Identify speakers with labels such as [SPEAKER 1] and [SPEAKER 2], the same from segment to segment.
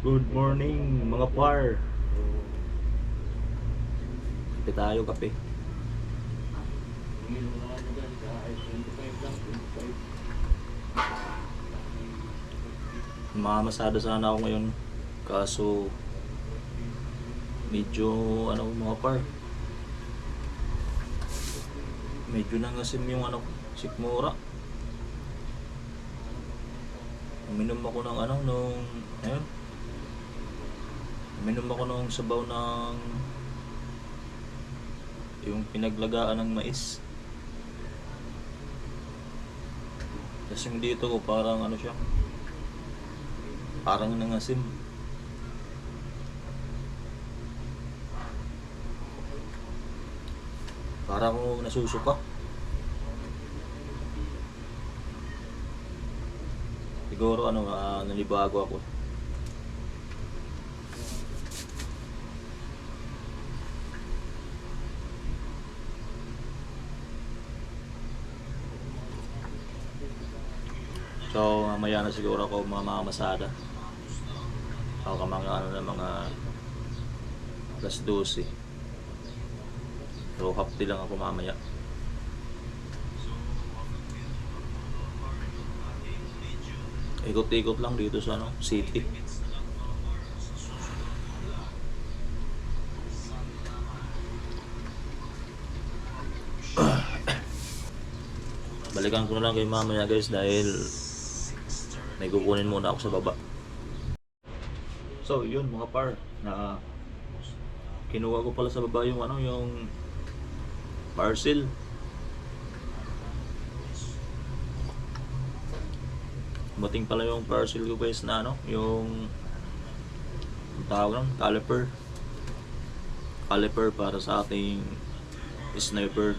[SPEAKER 1] Good morning mga par. Kape tayo, kape. Mamasada sana ako ngayon. Kaso medyo mga par. Medyo nangasim yung sikmura. Uminom ako ng uminom ako ng sabaw ng yung pinaglagaan ng mais. Tapos yung dito ko parang siya. Parang nangasim. Parang ako nasusuka. Siguro nanibago ako. So mamaya na siguro ako mamamasada. Ako mga alas 12. So hapti lang ako mamaya. Ikot-ikot lang dito sa city. Balikan ko na lang kay mamaya guys dahil may kukunin muna ako sa baba. So yun mga par, na kinuha ko pala sa baba yung yung parcel. Mating pala yung parcel ko guys na yung tawag ng caliper para sa ating sniper.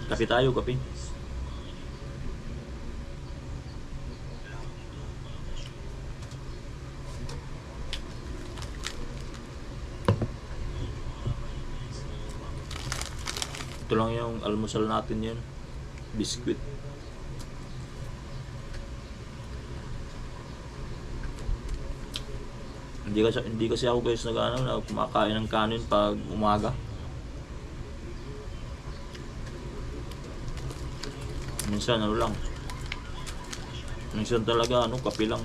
[SPEAKER 1] Kape tayo, kape. Ito lang yung almusal natin yun. Biscuit. Hindi kasi ako guys na kumakain ng kanin pag umaga. Minsan minsan talaga kape lang.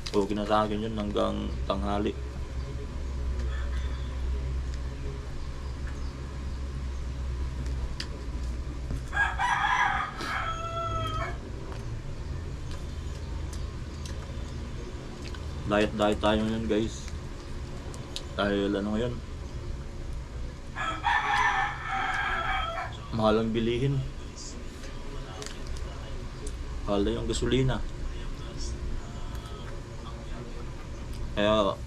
[SPEAKER 1] Okay na sa akin yun hanggang tanghali. Diet tayo ngayon guys. Dahil ngayon, mahal ang bilihin. Mahal na yung gasolina. Kaya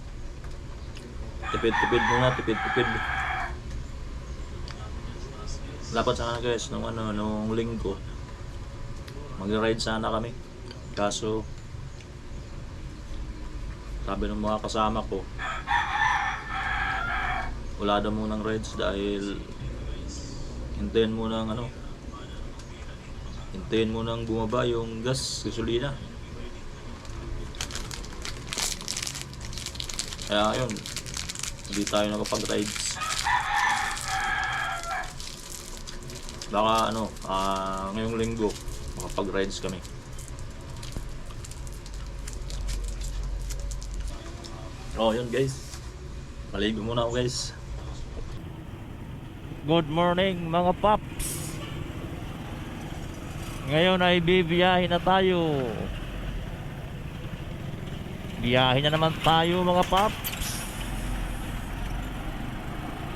[SPEAKER 1] tipid muna, tipid. Dapat sana guys nung linggo mag-ride sana kami. Kaso sabi ng mga kasama ko, wala daw munang rides dahil hintayin munang bumaba yung gasolina. Kaya yun, hindi tayo nakapag-rides. Baka ngayong linggo makapag-rides kami. Yun guys, maligo muna ako guys. Good morning mga paps. Ngayon ay bibiyahe na tayo. Biyahe na naman tayo mga paps.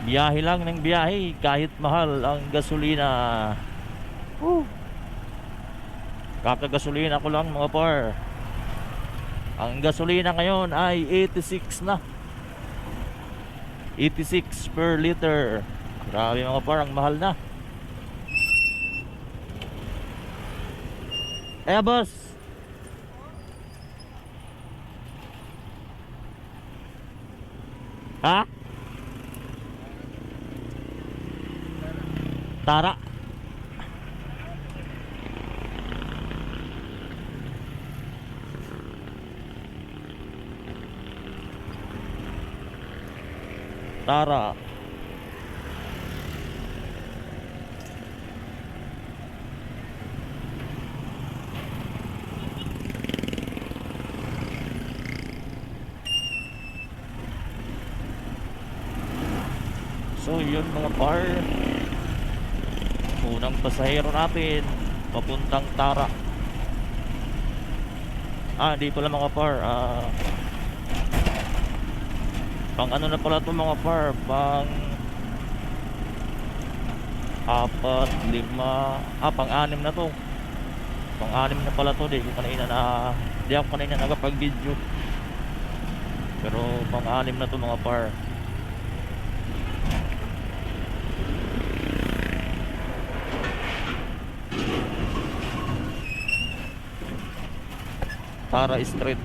[SPEAKER 1] Biyahe lang ng biyahe kahit mahal ang gasolina. Kakagasolina ko lang mga par. Ang gasolina ngayon ay 86 na. 86 per liter. Grabe mga par, ang mahal na. Boss. Ha? Tara. Tara. So yun mga par, unang pasahero natin papuntang Tara. Di pala mga par, pang ano na pala to mga par, pang apat, lima, pang anim na to. Pang anim na pala to, di ako kanina nagapag video, pero pang anim na to mga par. Tara Street.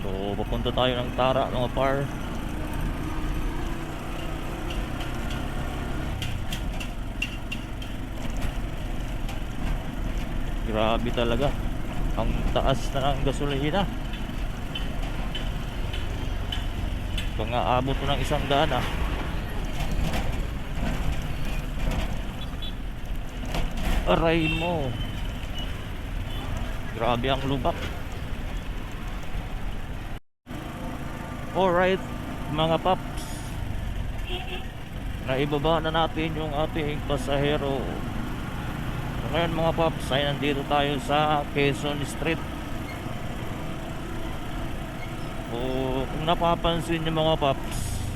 [SPEAKER 1] So papunta tayo ng Tara mga par. Grabe talaga, ang taas na ng gasolina. Kung aabot mo ng 100 aray mo, grabe ang lubak. Alright mga paps, naibaba na natin yung ating pasahero. So ngayon mga paps ay nandito tayo sa Quezon Street. Kung napapansin nyo mga paps,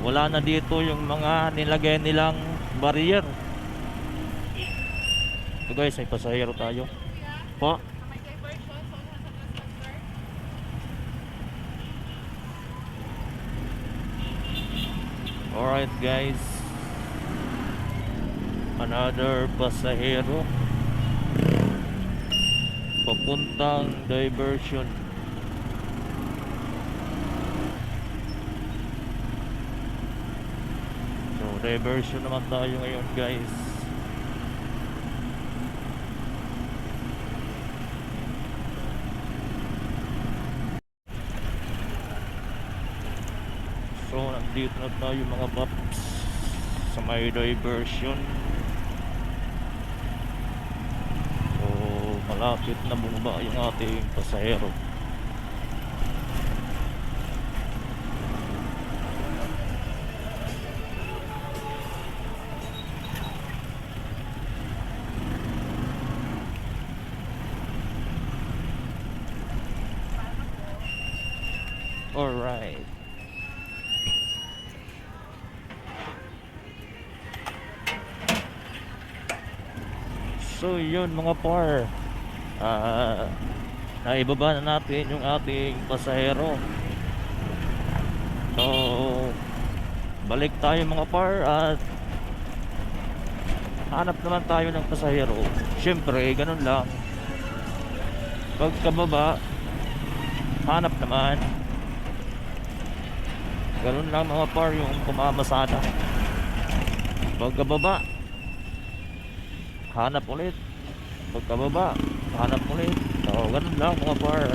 [SPEAKER 1] wala na dito yung mga nilagay nilang barrier. So guys, may pasahero tayo po. Alright guys, another pasahero papuntang diversion. So diversion naman tayo ngayon guys. So nandito na tayo mga paps sa may diversion. So malapit na bumaba yung ating pasahero. Alright. So yun mga par, naibaba na natin yung ating pasahero. So balik tayo mga par at hanap naman tayo ng pasahero. Syempre ganun lang, pagkababa hanap naman. Ganun lang mga par yung pumamasada. Pagkababa hanap ulit, pagkababa hanap ulit. So ganun lang mga par.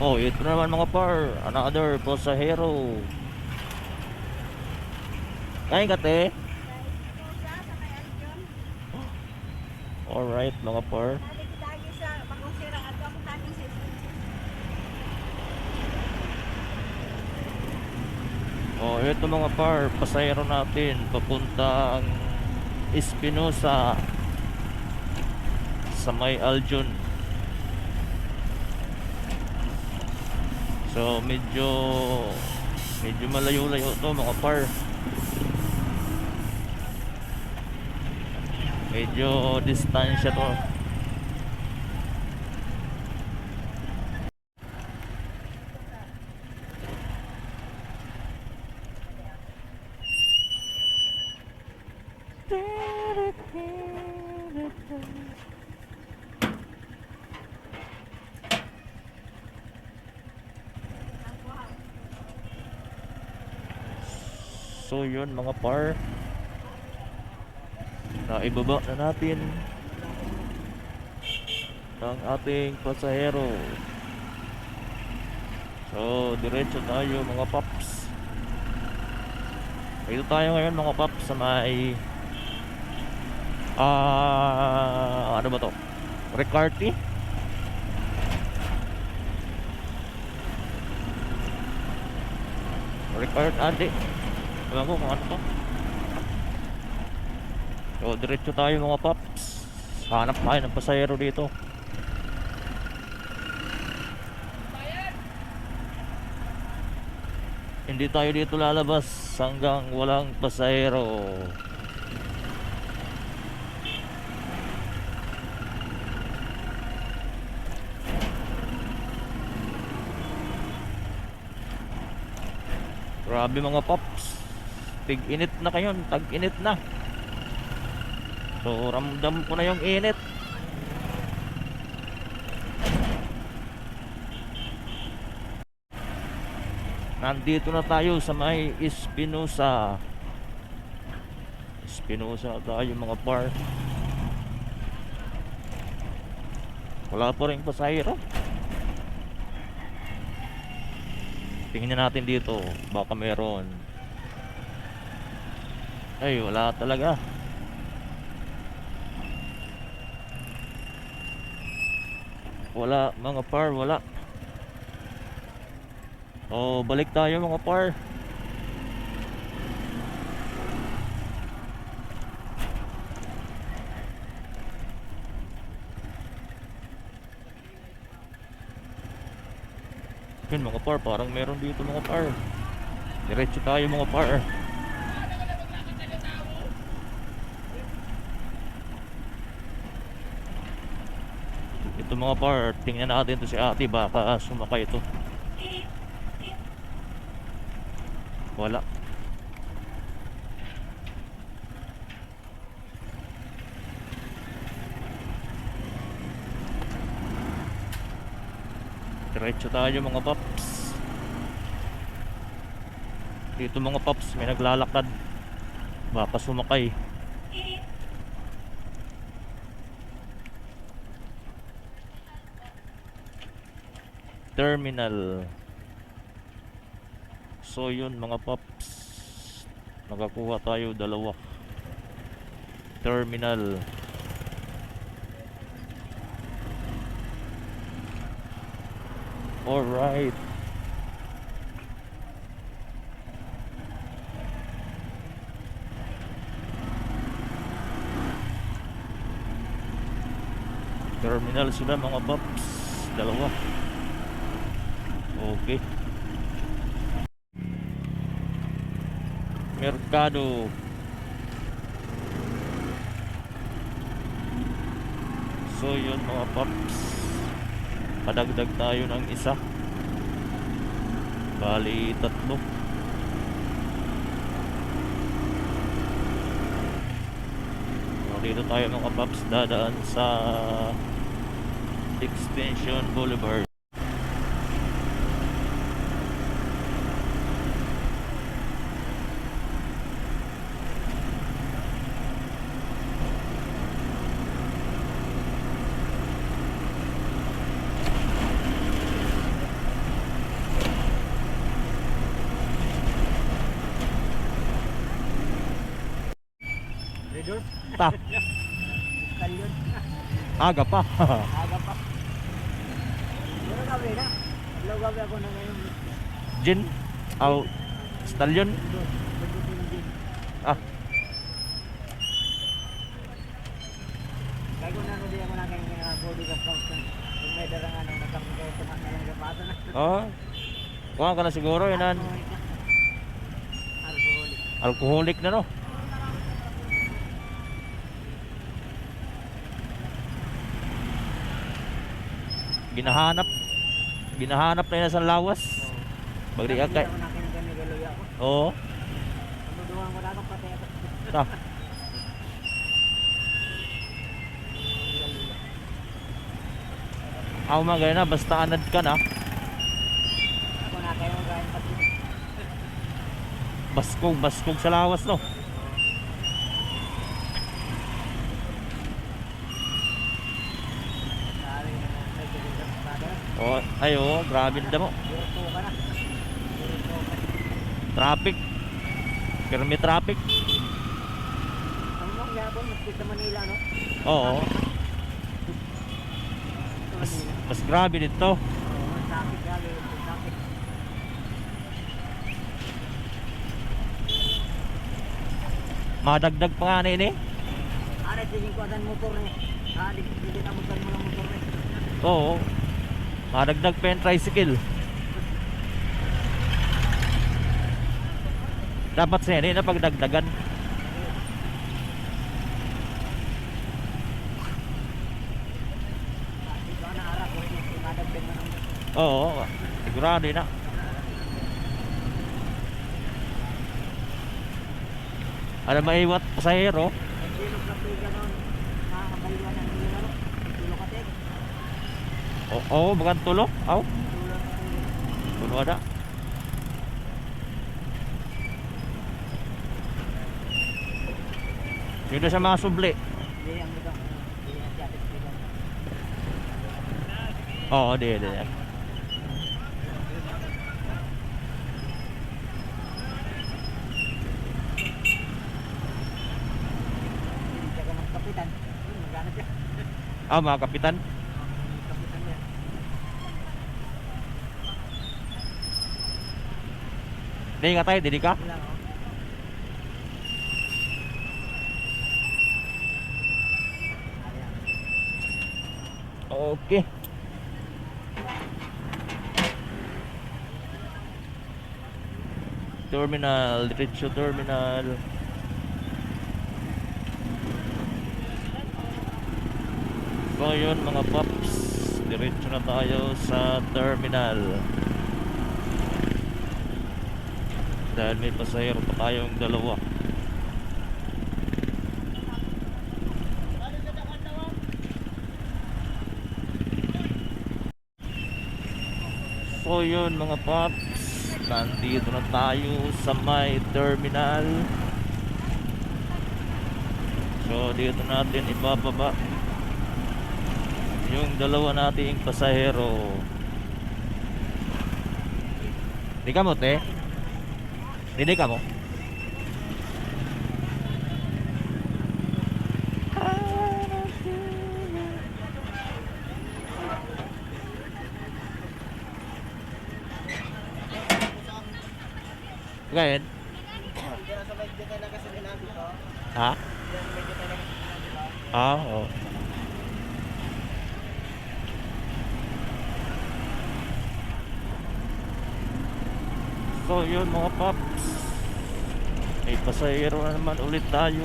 [SPEAKER 1] Oh, ito naman mga par, another pasahero. Kain ka te? Alright mga par. Oh, ito mga par, pasahero natin papuntang Espinosa sa may Aljon. So medyo malayo-layo to mga par. Medyo distansya to. So yun mga par, naibaba na natin ng ating pasahero. So diretso tayo mga paps. Dito tayo ngayon mga paps sa may ano ba to? Ricarte? Ricarte ate. Alam ko kung ano to. So diretso tayo mga paps. Hanap tayo ng pasahero dito. Hindi tayo dito lalabas hanggang walang pasahero. Grabe mga paps. Tig-init na kayo, tag-init na. So ramdam ko na yung init. Nandito na tayo sa may Espinosa. Espinosa tayo mga par. Wala pa rin pasahero. Tingnan natin dito, baka meron. Ay wala talaga. Wala mga par, wala. Oh, balik tayo mga par. Yun mga par, parang meron dito mga par. Diretso tayo mga par. Ito mga par, tingnan natin to si ate, baka sumakay ito. Wala. Diretso tayo mga paps. Dito mga paps, may naglalakad, baka sumakay. Terminal. So yun mga paps, nakakuha tayo dalawa. Terminal. Alright. Terminal sila mga paps, dalawa. Okay. Merkado. So yun mga paps, padagdag tayo ng isa, bali tatlo. So, dito tayo mga paps, dadaan sa Extension Boulevard. Ta.
[SPEAKER 2] Stallion.
[SPEAKER 1] Aga pa.
[SPEAKER 2] Aga pa. Pero gabi na. Hello, gabi ako na ngayon.
[SPEAKER 1] Gin. Aw. Stallion. Ah.
[SPEAKER 2] Kaya ko na nuli ako na ngayon body ka pa. Kung may darangan ang nakamukay, tumak na lang gapato na.
[SPEAKER 1] Oh. Kuha ka na siguro yun.
[SPEAKER 2] Alcoholic.
[SPEAKER 1] Alcoholic na no. Ginahanap na yun sa lawas. Bagdi akay.
[SPEAKER 2] Ako na kami galuya ako.
[SPEAKER 1] Oo.
[SPEAKER 2] Tumuduhan ko na ako pati ako.
[SPEAKER 1] Ta. Ako mga ganyan na, basta anad ka na.
[SPEAKER 2] Ako na kayo magayon pati.
[SPEAKER 1] Baskog sa lawas no.
[SPEAKER 2] Sari
[SPEAKER 1] Ay, oo, grabe na mo.
[SPEAKER 2] Virto ka na. Virto ka.
[SPEAKER 1] Traffic. Pero may traffic.
[SPEAKER 2] Ang mga yapon, maski sa Manila, no?
[SPEAKER 1] Oo.
[SPEAKER 2] Sa
[SPEAKER 1] Mas,
[SPEAKER 2] Manila.
[SPEAKER 1] mas grabe dito.
[SPEAKER 2] Oo, ang traffic lalo. Ang traffic.
[SPEAKER 1] Madagdag pa nga na ini.
[SPEAKER 2] Aray, tiging ko adan motor ni. Dikit ang motor mo ng motor ni.
[SPEAKER 1] Oo. Madagdag pa yung tricycle. Dapat sa ini na pagdagdagan.
[SPEAKER 2] Dito ka na ara ko rin. Madagdag mo ng
[SPEAKER 1] Oo. Sigurado na. Ano maiwat pasahero?
[SPEAKER 2] ang silog na piga nun. Nakakabayuan ang nila, no? Tulo ka, tek.
[SPEAKER 1] Oo, bagan tulo. Aw,
[SPEAKER 2] Tulo na tulo.
[SPEAKER 1] tulo ada. Yun na sa mga subli.
[SPEAKER 2] Hindi, ang ito. Hindi na siya, tek, piga.
[SPEAKER 1] Oo, di.
[SPEAKER 2] Siya ka ng kapitan. Magana siya.
[SPEAKER 1] Ah, mga kapitan.
[SPEAKER 2] Kapitan niya.
[SPEAKER 1] Di nga tayo, dili ka?
[SPEAKER 2] Wala, oh. Ayan.
[SPEAKER 1] Okay. Terminal, diretso terminal. So yun mga paps, diretso na tayo sa terminal. Dahil may pasahero pa tayong dalawa. So yun mga paps, nandito na tayo sa may terminal. So dito natin ibababa yung dalawa nating pasahero. Di ka mo te? Hindi ka mo? Ngayon? Ha? Ah, oo. So yun mga paps, may pasahero na naman ulit tayo.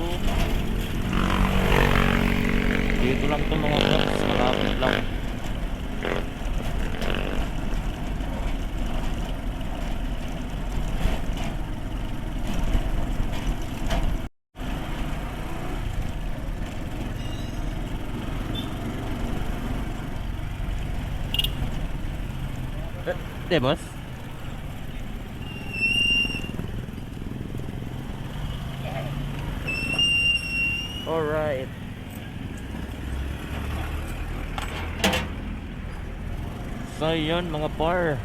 [SPEAKER 1] Dito lang to mga paps, malapit lang. Di boss? Alright. So yun mga par,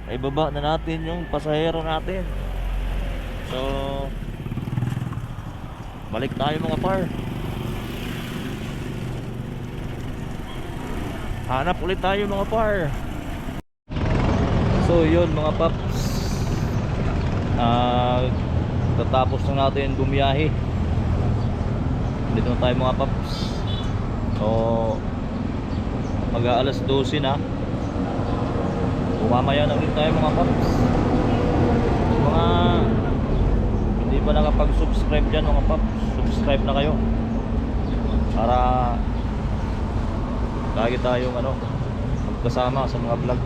[SPEAKER 1] ay baba na natin yung pasahero natin. So balik tayo mga par. Hanap ulit tayo mga par. So yun mga paps, tatapos na natin bumiyahe. Dito na tayo mga paps. So mag-aalas 12 na. Mamaya na din tayo mga paps. Mga hindi pa nakapag-subscribe dyan mga paps, subscribe na kayo para lagi tayong magkasama sa mga vlog.